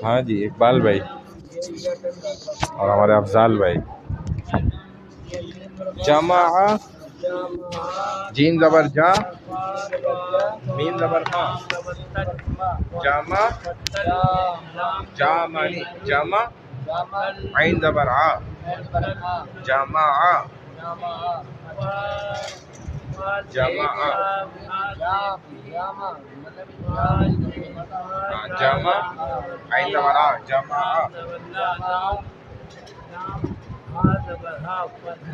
हाँ जी, इकबाल भाई और हमारे अफजाल भाई। जमा, जीम जबर जा, मीम जबर खा, जमा, जामनी, जमा, आइन जबर आ, जमा, जमा, जमा, आइन जबर आ, जमा।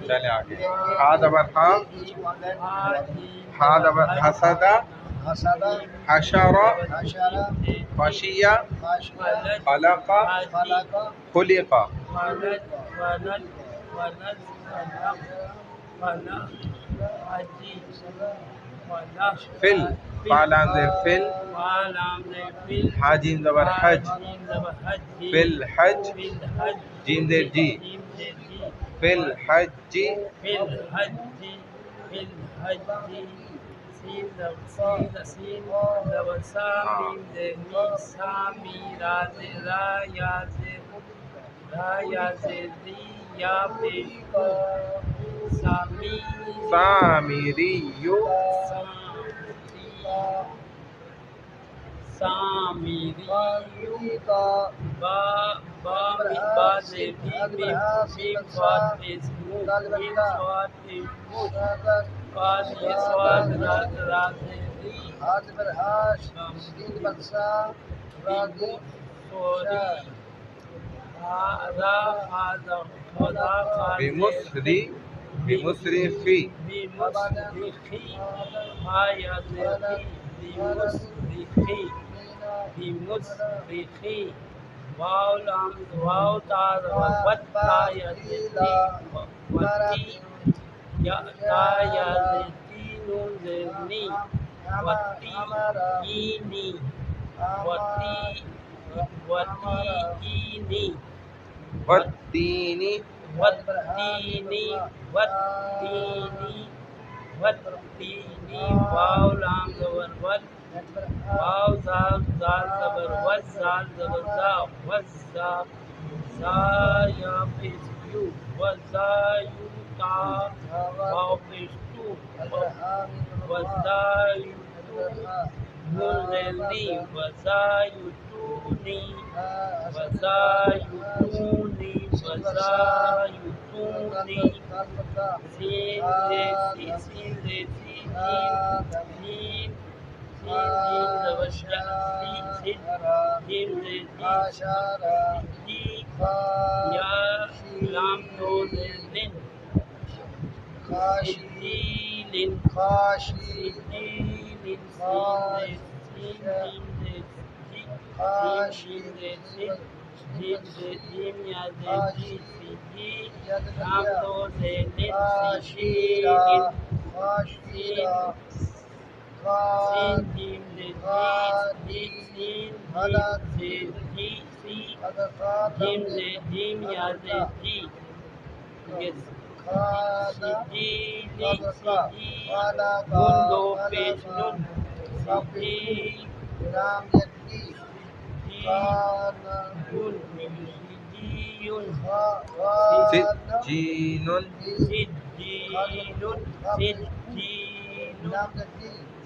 चले आगे। हा जबर हा, हा जबर हसदा, हशरा, खशिया, खलका, खुलिका। फिल, फालाम ज़ेर फिल, हाजीम ज़बर हज, फिल हज, जीम ज़ेर जी, फिल हज जी, सामिरियु, बिमुस्री, बिमुस्री फी, वत्तीनी,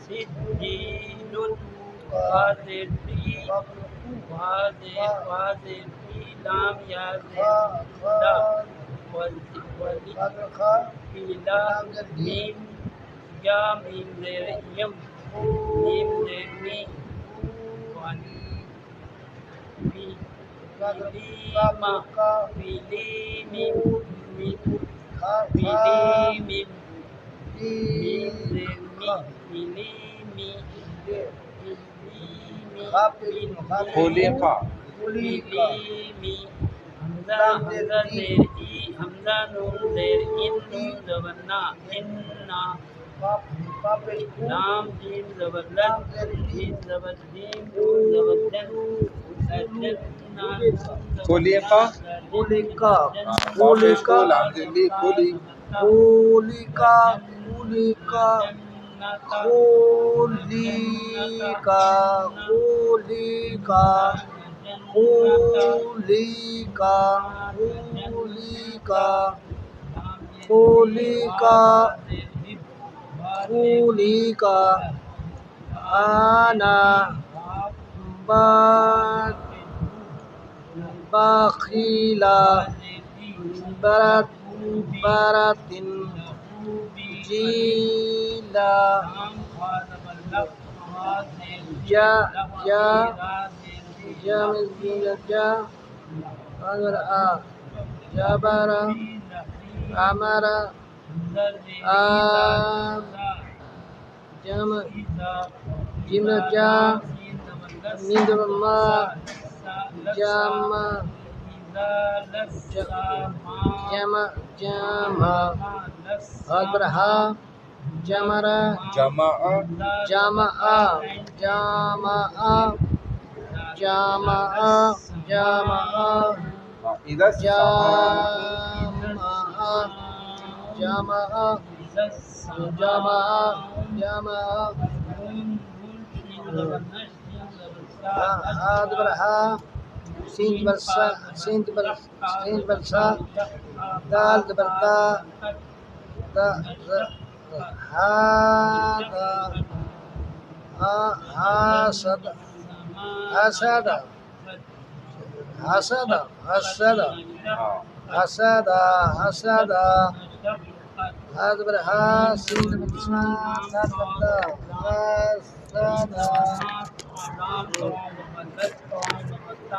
सिज्जीनुन, खुलिका, खुलिका, खुलिका, खुलिका, खुलिका, खुलिका, खुलिका, खुलिका खुलिका खुलिका खुलिका खुलिका खुलिका आना बखीला बरातिन जीला जा जा जा जबरा अमरा जम जिम जा निदमा जमा जमा जमा अबरहा जमरा जमा'a जमा जमा जमा जमा إذا जमा जमा जमा अबरहा सिंध बरसा दाल बरता حسد حسد حسد حسد حسد حسد هذا حاسد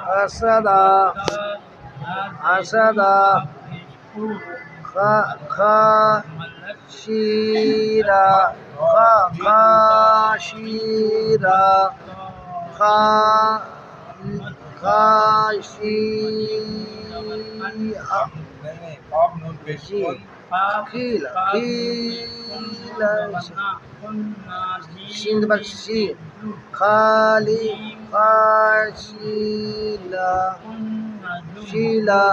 حسد حسد خاشيرا خاشيرا خاشيرا قاف نون पेश खीला खीला सिंध बख्शी खाली खाशीला शीला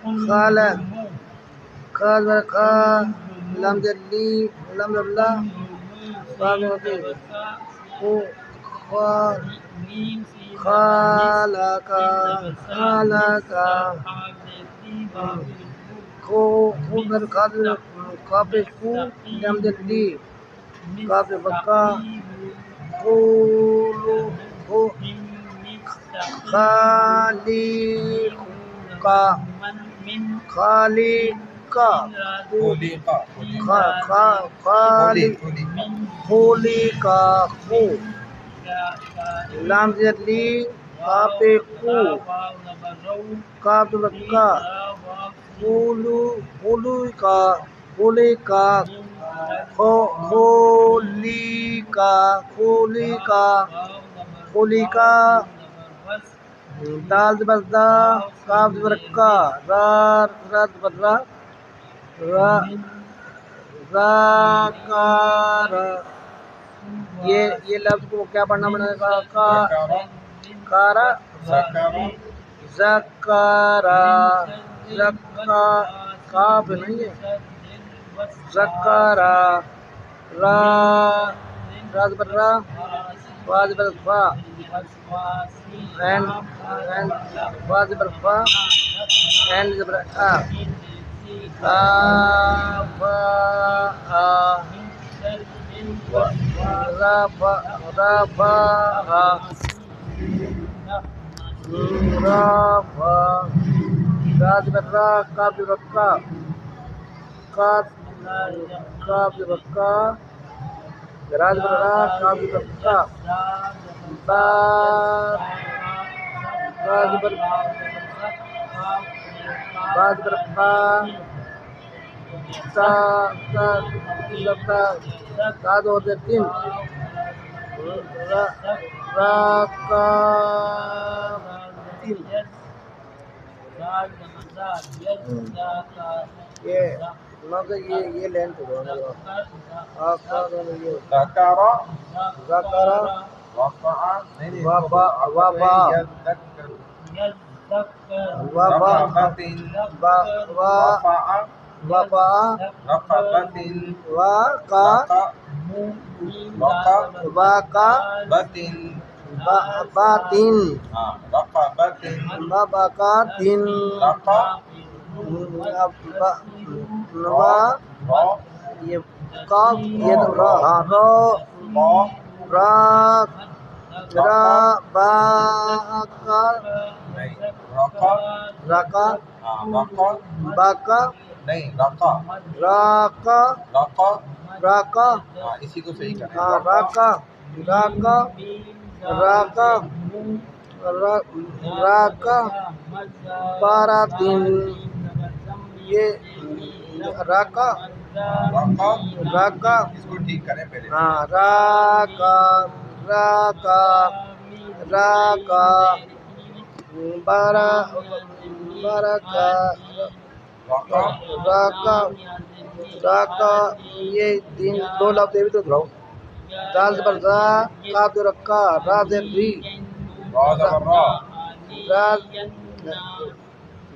खाला खाल खा लम जल्ली लम लल्ला स्वागत को खाला का को उधर खादर काफे को लम जल्दी काफे बक्का कोलो को खाली का खाली का खाली होली का खो लाम जल्दी काफे को काफे बक्का कोलू कोलू का होली का होली का दाल बरदा काफ बरका रात बर्रा राकार ये लफ्ज को क्या पढ़ना पड़ेगा कारा ज़कारा ज़क्का काफ नहीं है ज़कारा रात बर्रा वाज बरफा and was berfa and berfa rafa राज बर्रा काब रक्का काब रक्का राज बर्रा काब रक्का राज बर्फा का दो तीन ये लेंथ ذكر ज़करा وقع وبا رفع वफा रक़बतिन वाका वाका रक़बतिन बातिन हाँ रक़बतिन बाकातिन रक़ नवा रा ये काफ ये रा रो क़ रा रा बाका नहीं रक़ राका हाँ रक़ बाका नहीं रक़ राका रक़ राका हाँ इसी को सही करें हाँ राका राका राका राका बारातिन ये राका रक़ राका इसको ठीक करें पहले हाँ राका राका राका बारा बाराका रक़ राका राका ये तीन दो लफ्ज़ भी तो घुराओ दाल ज़बर रा काफ ज़बर का रा ज़बर री रा ज़बर रा रा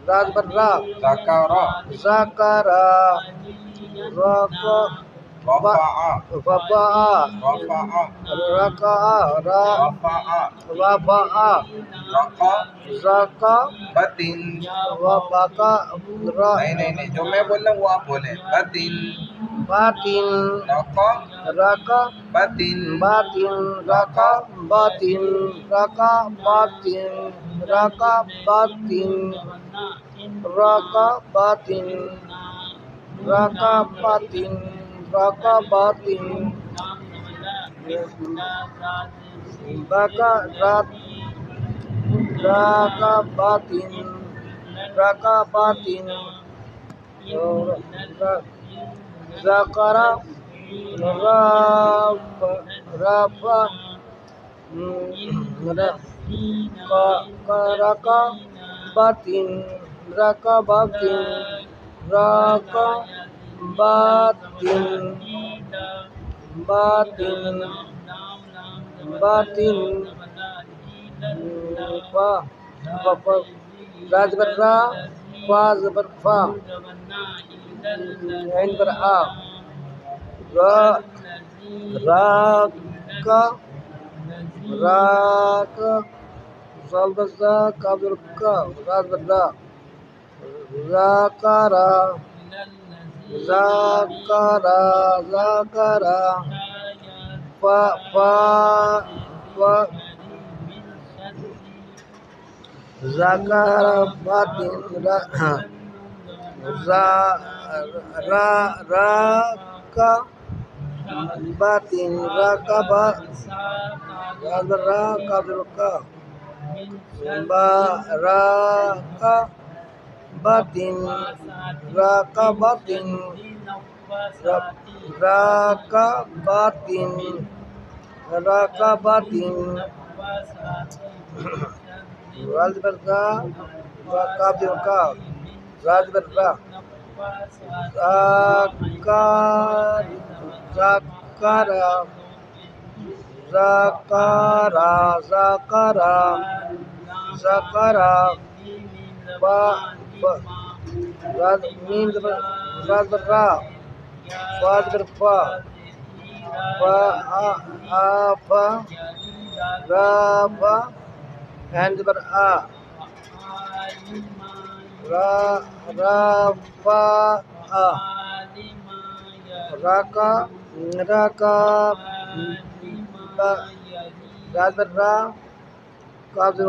रा ज़बर रा ज़करा ज़करा राका रफ़अ वफ़ा रफ़अ रका रा रफ़अ वफ़ा ज़का बतिन वफ़का रा नहीं जो मैं बोल रहा हूँ वो आप बोले बतिन बातिन रक़ रका बतिन बातिन रका बातिन रका बातिन रका बातिन रका बातिन रका बातिन रका बातिन बका रात रका बातिन रका बातिन ज़करा रफ़ा रका बातिन रका बातिन रका बातिन बातिन बातिन राज बर रा फाज बर फा ऐन बर आ रा राका राका ज़ाल बर ज़ा काफ बर का राज बर रा ज़करा ज़करा ज़करा फा फा फा ज़करा बातिन रा रा का बातिन रा का बा रा का बा रा का बातिन रा का बातिन रा का बातिन रा का बातिन राज बरका का का राज बरका ज़करा ज़करा ज़करा ज़करा बा राज मीम राज बर रा फाज बर फा फा आ फा रा फा हैंड बर आ रा रा फा आ राका राका राज बर रा काफ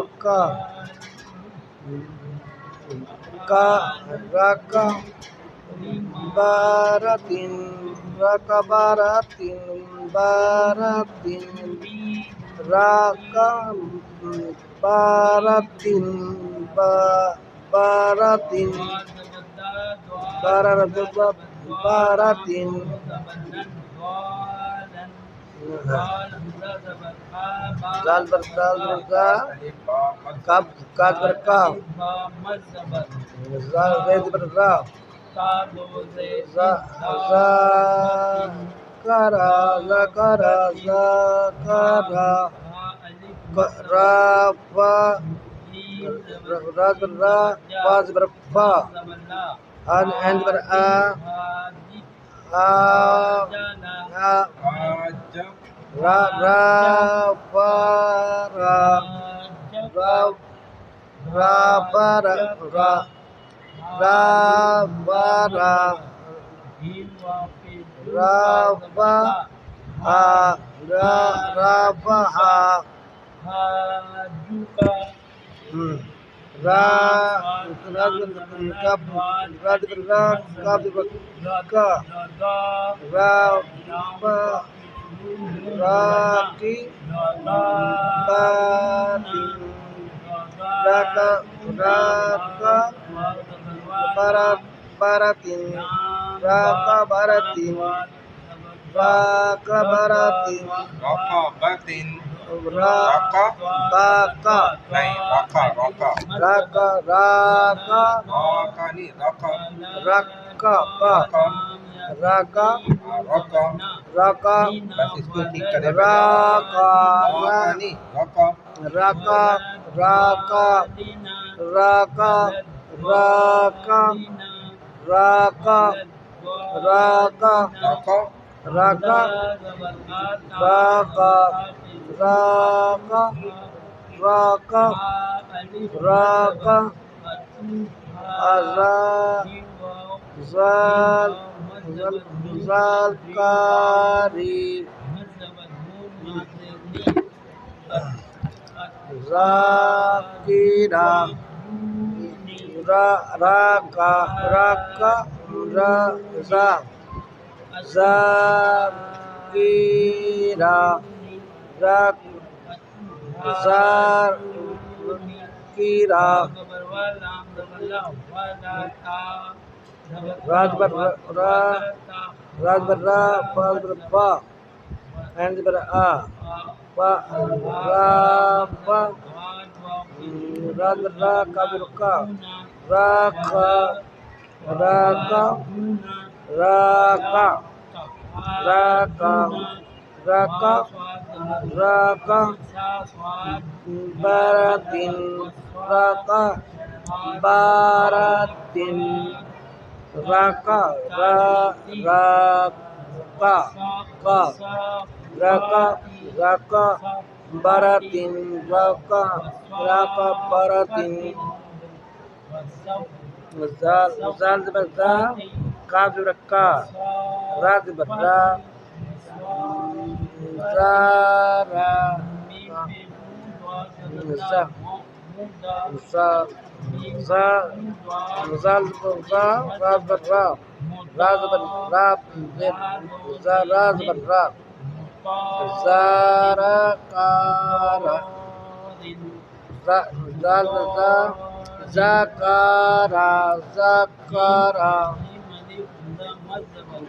का राका बारातिन राका बारातिन बारातिन राका बारातिन बारातिन बारातिन दाल बर का काफ काफ बर का ज़ेद बर रा ज़करा ज़करा ज़करा राफ़ा राज बर रा फाज बर फा एंड पर आ आ आज रा रा पा रा रा रा पा रा रा रा पा रा रा पा हा रा रा पा हा रा का रा पा रा की Raka Baratin Raka Baratin Raka Baratin Raka batin. Raka Baka नहीं रका रका Raka Raka रका नहीं रका Raka Ba Raka रका Raka बस इसको ठीक करें Raka रका नहीं रका Raka Raka Raka Raka Raka Raka रका Raka Raka Raka Raka Raka Azal Zal Zalkari Zakira Raka Raka Za Zakira Zakira Rajbar Pa and A Pa Rapa Radra Kavirka Raka Raka Raka Raka Raka Raka Baratin Raka Baratin Raka Raka Raka Raka Baratin Raka Raka Baratin Zal Berza Kaf Raka Raz Berza Zara Zal Berza Raz Berza Raz Berza Zara Kara Zal Berza Zakara Zakara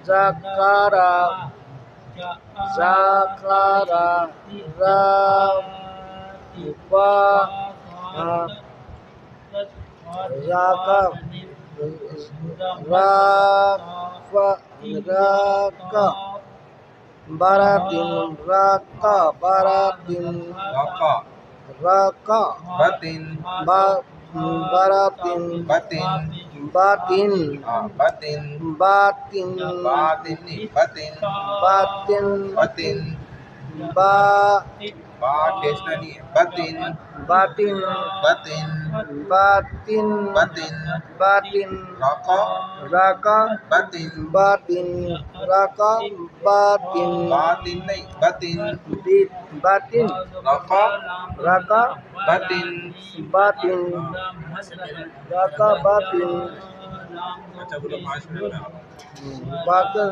Zakara Zakara Rapa Zaka Rafa Raka Baratin Raka Baratin रका Raka batin Baratin batin Batin batin Batin batin नहीं batin Batin batin Ba बा टेस्टा नहीं है batin Batin batin Batin batin Batin रका Raka batin Batin Raka Batin batin नहीं batin Batin रका Raka batin Batin Raka Batin अच्छा बोलो 5 minute में Batin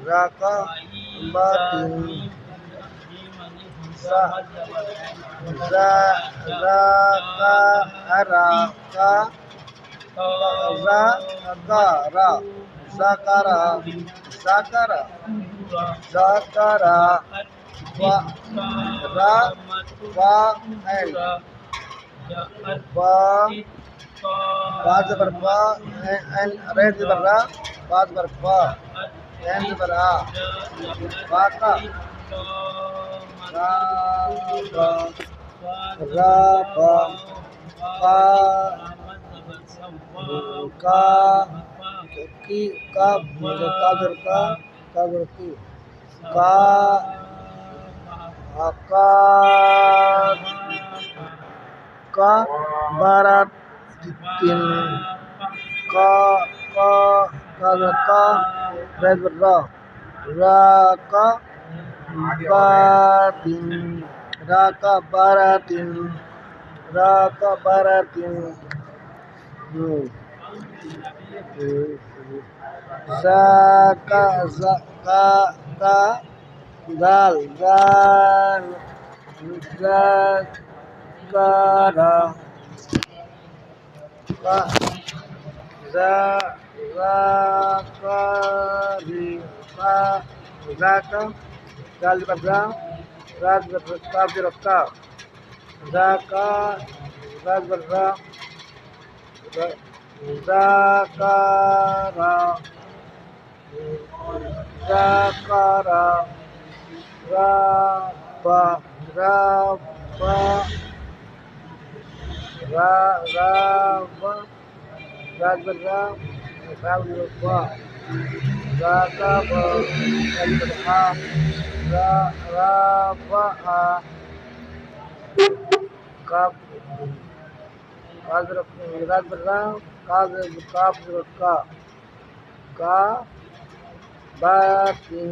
Raka Batin Raka Araka Zakara Zakara Zakara Zakara रा वा N वा बा ज़बर बा एन रे ज़बर रा बा ज़बर बा एन ज़बर आ बा का रा बा रा बा का का की का ज़बर का ज़बर की का का बारह तीन का रेड रा का बातीन रा का बारह तीन रा का बारह तीन जा का दाल दाल रा का za zaka dal badra rad badra diraka zaka rad badra zakara zakara raba raba raba rad badra raba Raka Rafa Kaf Kazrak Radra Kaf Ka Baratin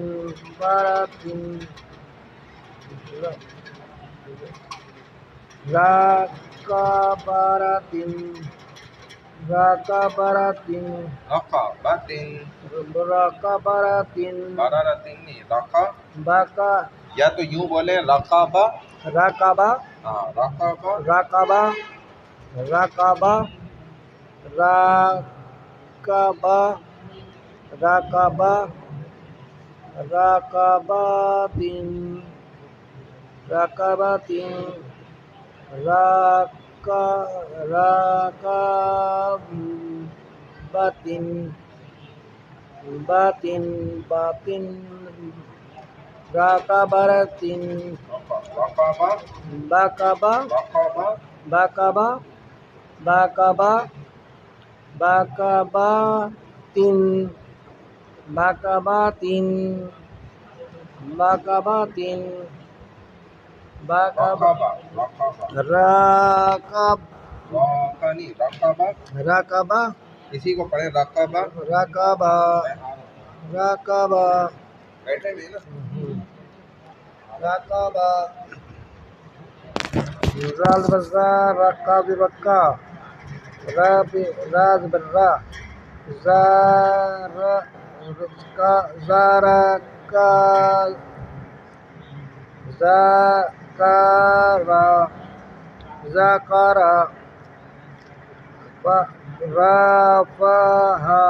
Raka Baratin Raka Baratin बारारतीन नहीं, रखा Baka या तो यूं बोले रकाबा, Rakaba हाँ रकाबा, Rakaba Rakaba Rakaba Rakaba Rakabatin Rakabatin Rakabatin Batin Batin Rakabaratin रकाबा, Bakaba रकाबा, Bakaba Bakaba Bakabatin Bakabatin Bakabatin Bakaba रकाबा, Rakab रका नहीं, रकाबा, Rakaba इसी को पढ़े रकाबा, Rakaba Rakaba बैठे भी ना, Rakaba Ral Bazar Rakabi Rakka Rabi Raz Barra Zara Zaraka Zakara Zakara Rafaha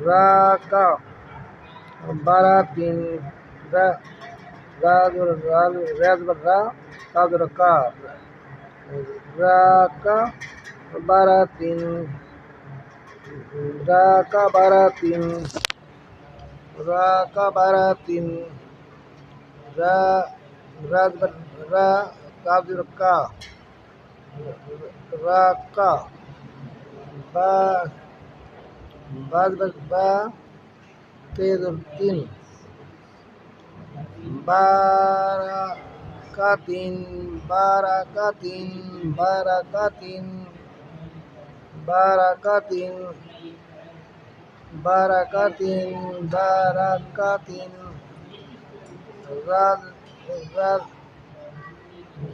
Raka Baratin Raka Raka Baratin Raka Baratin Raka Baratin Raka Raka Ba Tin Barakatin Barakatin Barakatin Barakatin Barakatin Barakatin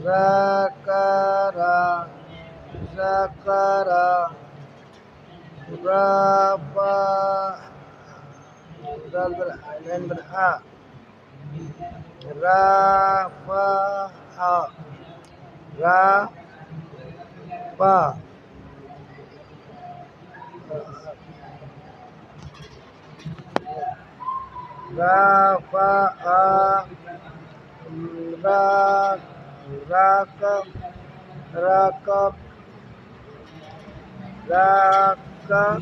Zakara Zakara Rafa Rafa रफ़अ रा राकब राकब राकब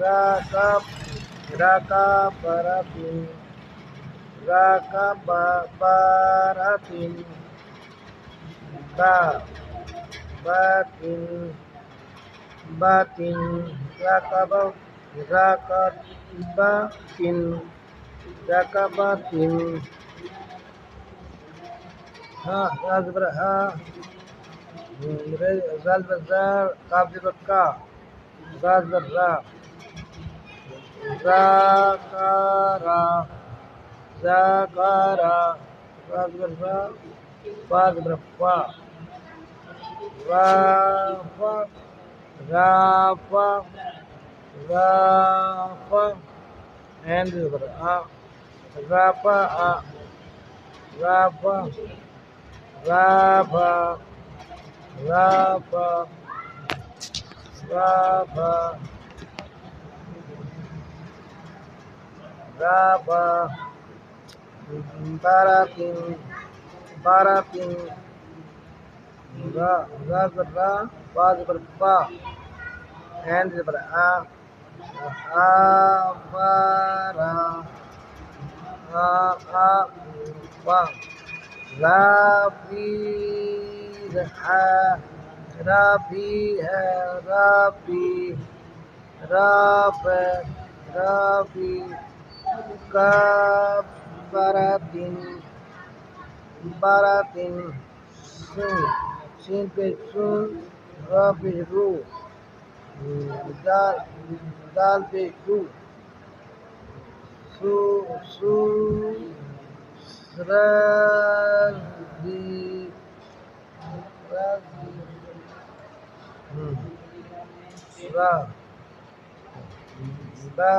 राकब राकबरतिन राकबरतिन बा बातिन बातिन राकब राकबातिन राकबातिन हाँ राजबर हाँ राजबर काबजबर का राजबर राकारा जाकारा राजबर बाजबर फा राफा राफा राफा and राफा राफा राफा राफा राफा राफा baratin baratin ra ber ba and ber bara ba rafi rafi rafi rafi rafi kabaratin baratin sin pe sun ra pe ru dal dal pe ru su razi razi ra ba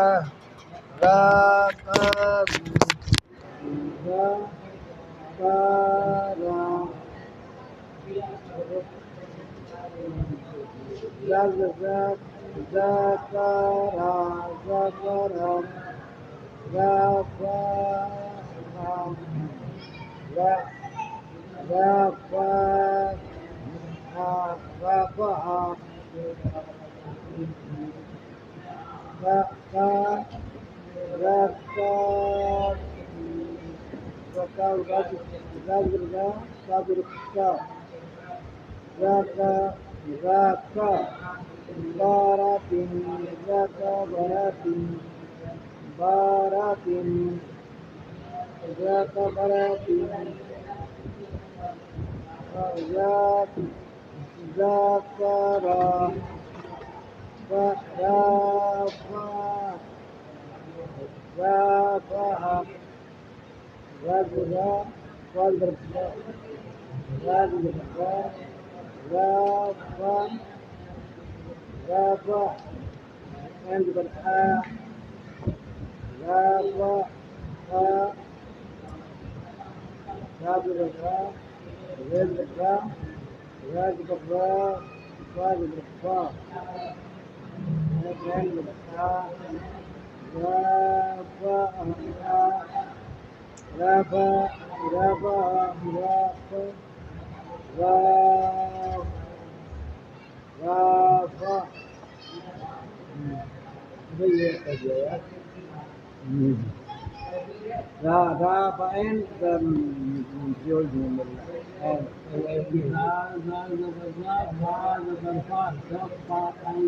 ra ka ra ka ra zakara zakara rafa rafa rafa raka raka raka raka raka baratin raka baratin baratin raka baratin zakara rafa rafa rajra rajra rajra rafa rafa and ber rafa rajra rajra rajra rajra Rafa Rafa Rafa Rafa Rafa Rafa and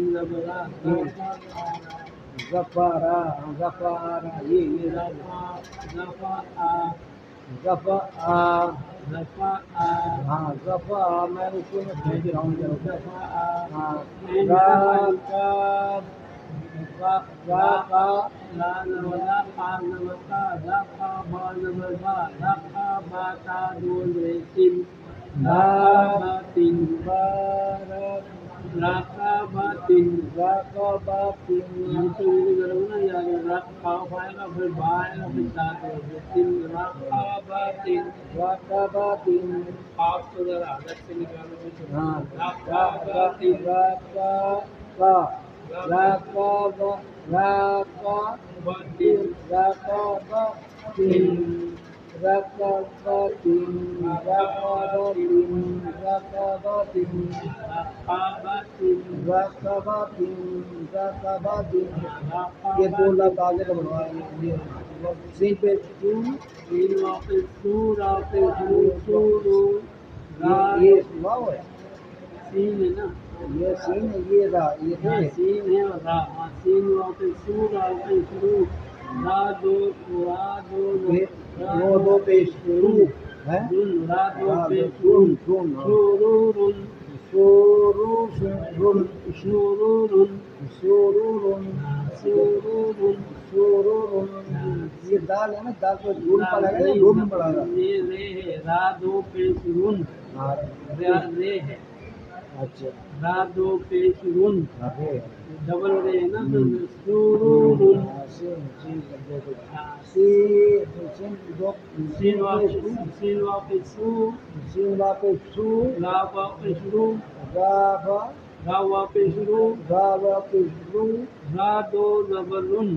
Zafara Zafara ye Zafa Zafa हाँ Zafa मैं उसको मैं भेज रहा हूँ Zafa हाँ Zafa la namada pa namata Zafa ba namada Zafa bata dul resim Batin barat Rakabatin Rakabatin itu gimana ya Rakabatin फिर बाएं फिर दाएं तीन Rakabatin Rakabatin आप तो जरा अलग से निकालो हाँ Rakabatin Rakaba rakabatin, rakabatin, rakabatin, rakabatin, rakabatin, rakabatin, rakabatin। ये दो लफ्ज़ आगे का बनवाएंगे ये सीन पे टू ये सुना हुआ है सीन है ना, ये सीन है ये रा ये थे सीन है और रा, सीन वहाँ पे सू, रा पे शुरू, रा दो ये नो दो पे शुरू है रुन, रा दो पे सुन शुरू, सुन शुरूरुन, शुरूरुन शुरूरुन, शुरूरुन शुरूरुन, शुरूरुन ये दाल है ना दाल को धूल पड़ेगा या धूल में पड़ेगा ये रे है, रा दो पे शुरून, हाँ रे है, अच्छा रा दो पे शुरून, अरे डबल रे है ना, तो शुरूरुन, सीन सीन दो सीन वापस सू, सीन वापस सू रा वापस शुरू, रावा रा वापस शुरू, वापस रू रा दो डबल रुन,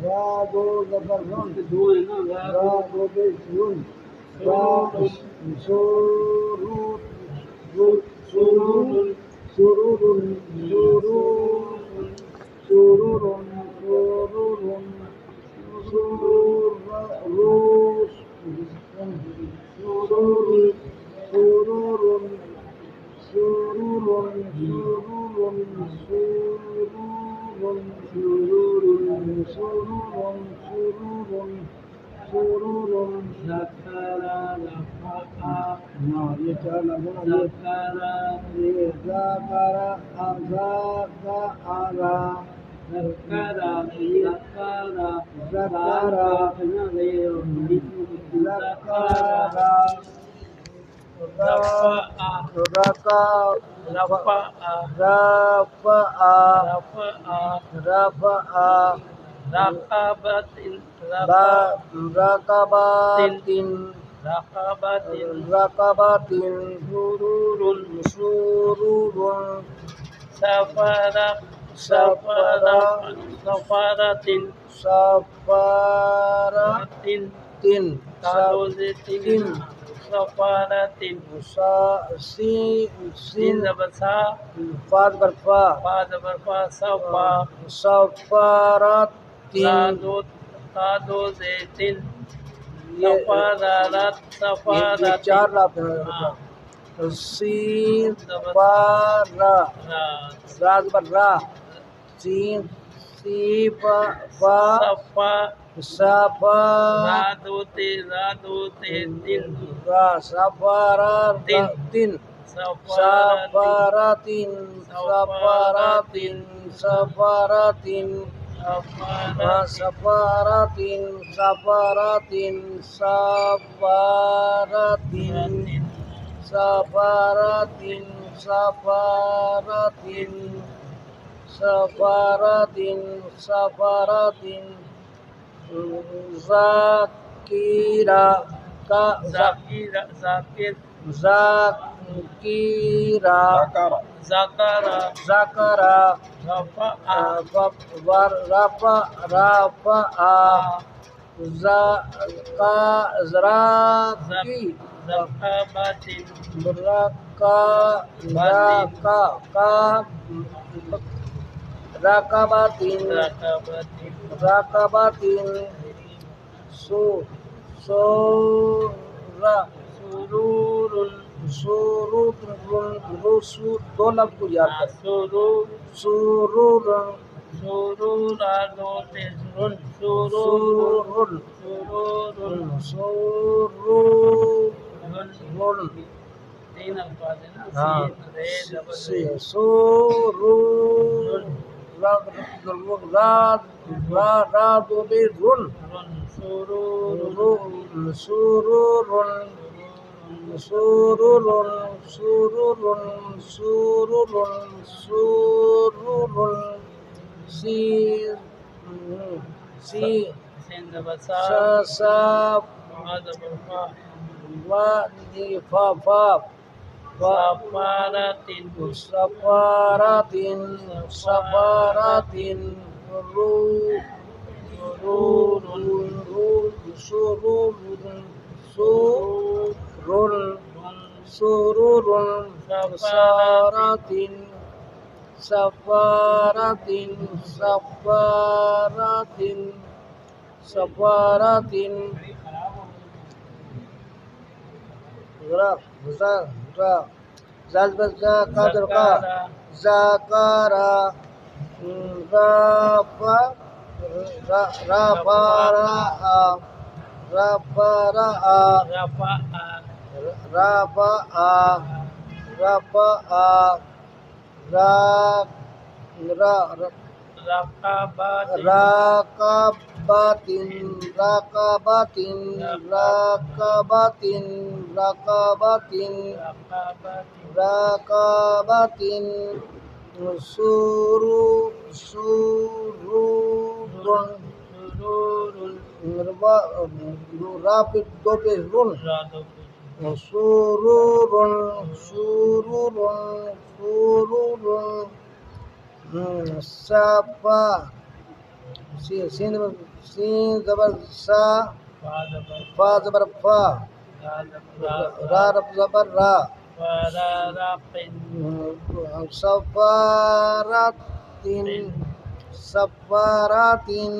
रा दो जबरन दो है ना, रा रा दो पे सुन रा शुरू शुरूरुन, शुरूरुन शुरूरुन शुरूरुन शुरूरुन शुरूरुन शुरूरुन ज़करा रफ़ा, ये क्या लगा ज़करा, ये ज़करा अज़का आरा ज़करा, ज़करा रक़ाबतिन, रक़ाबातिन शुरूरुन, शुरूरुन सफ़रतिन, सफ़रतिन तीन, तादो से तीन, सफ़रतिन, सीन ज़बरसा, फाद बरफा फा ज़बरफा, सफ़ा, सफ़रतिन तादो से तीन, ये सफ़रत, चार लफ्ज़ हैं सीन रा राज पर रा सीन सी फा सफ़ा, सफा तीन, रा सफारा तीन सफारातिन सफारातिन सफारातिन सफारातिन सफारातिन सफारातिन सफारातिन सफारातिन सफारातिन सफारातिन ज़ाकिरा का ज़ाकिर, ज़ाकिरा ज़करा, ज़करा रफ़ा, रफ़ा ज़राकी ज़क़ाबतिन, रकाबातिन रकाबातिन दो लफ्ज़ को याद कर सुरूरुन सुरूरुन तीन अल्फाज है ना, हाँ सफारतिन सफारातिन सफारातिन रू सुरुरुन सुरुरुन सफारातिन सफारातिन सफारातिन सफारातिन रा रा रा ज़ा कादर का ज़कारा राफा राफारा राफारा रफा रफा रा रा रकाबातिन रकाबातिन रकाबातिन रकाबातिन रकाबातिन रकाबातिन सुरुरुन रापिद दो पे रुन सुरुरुन सुरुरुन सुरुरुन सफा सीन जबर सा फा जबर फा रा जबर रा सफारातिन सफारातिन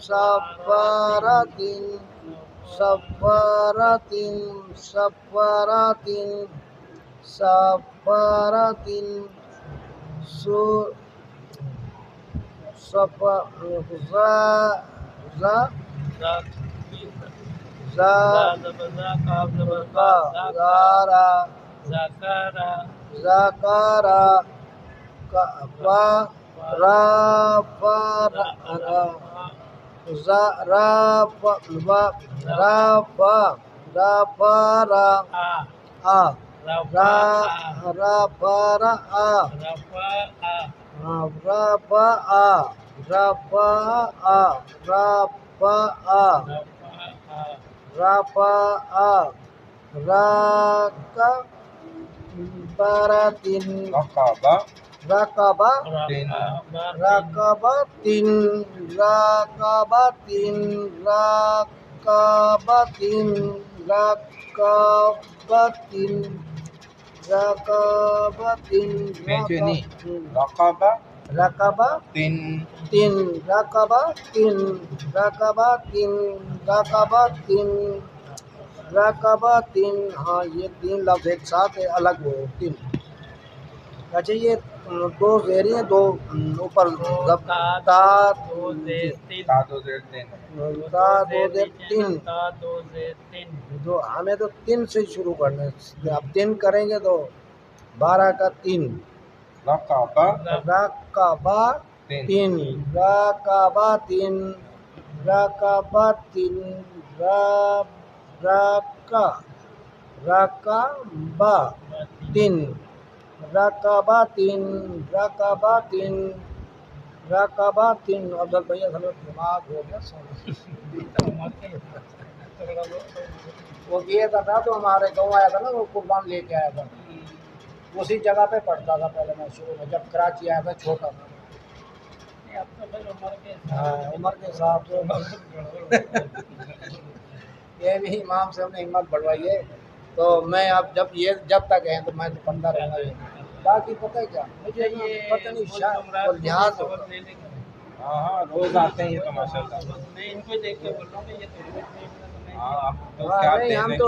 सफारातिन सफारातिन सफारातिन सफारातिन सु सफा ज़ा ज़ा ज़ारा ज़कारा का राफा राफा राफा राफारा आ राफारा रकाबातिन रकाबातिन रकाबातिन रकाबातिन रकाबातिन रकाबातिन रकाबातिन तीन रकाबातिन रकाबातिन रकाबातिन रकाबातिन। हाँ, ये तीन लफ्ज़ एक साथ है, अलग वो तीन। अच्छा, ये दो ज़ेरी हैं, दो ऊपर ता दो ज़ेर तीन। तो हमें तो तीन से शुरू करना है। अब तीन करेंगे तो 12 का 3 रकाबा तीन रकाबातिन रकाबातिन रकाबातिन रकाबातिन रकाबातिन रकाबातिन। अफजल भैया थोड़ा दिमाग हो गया वो गया था तो हमारे गाँव आया था ना, वो कुर्बान लेके आया था, उसी जगह पे पढ़ता था पहले मैं शुरू में, जब कराची आया था छोटा था। हाँ, उम्र के हिसाब से ये भी इमाम से हमने हिम्मत बढ़वाई है। तो मैं अब जब तक है तो मैं तो बंदा रहूँगा। बाकी पता है क्या, मुझे ये पता नहीं शायद लिहाज होगा। हाँ, रोज आते हैं ये तो माशाल्लाह। मैं इनको देख के बोल रहा हूँ ये तो नहीं, हम तो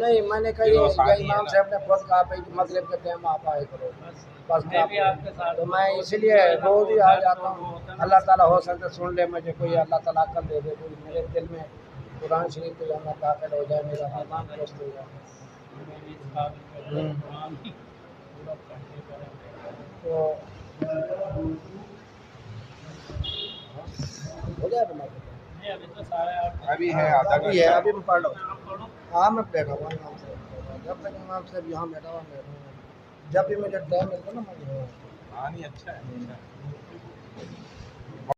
नहीं, मैंने कहा ये इमाम साहब ने खुद कहा भाई मगरिब के टाइम आप आए करो, बस मैं भी आपके साथ। तो मैं इसलिए रोज ही आ जाता हूँ। अल्लाह ताला हो सकता सुन ले मुझे, कोई अल्लाह ताला अक्ल दे दे, कोई मेरे दिल में कुरान शरीफ को जाना दाखिल हो जाए, मेरा ईमान दुरुस्त हो जाए। तो हो जाए अभी है आधा अभी है, अभी मैं पढ़ रहा हूँ। हाँ, मैं बैठा हुआ इमाम से, जब तक इमाम से यहाँ बैठा हुआ मैं जब भी मुझे टाइम मिलता ना मैं। हाँ, नहीं अच्छा है।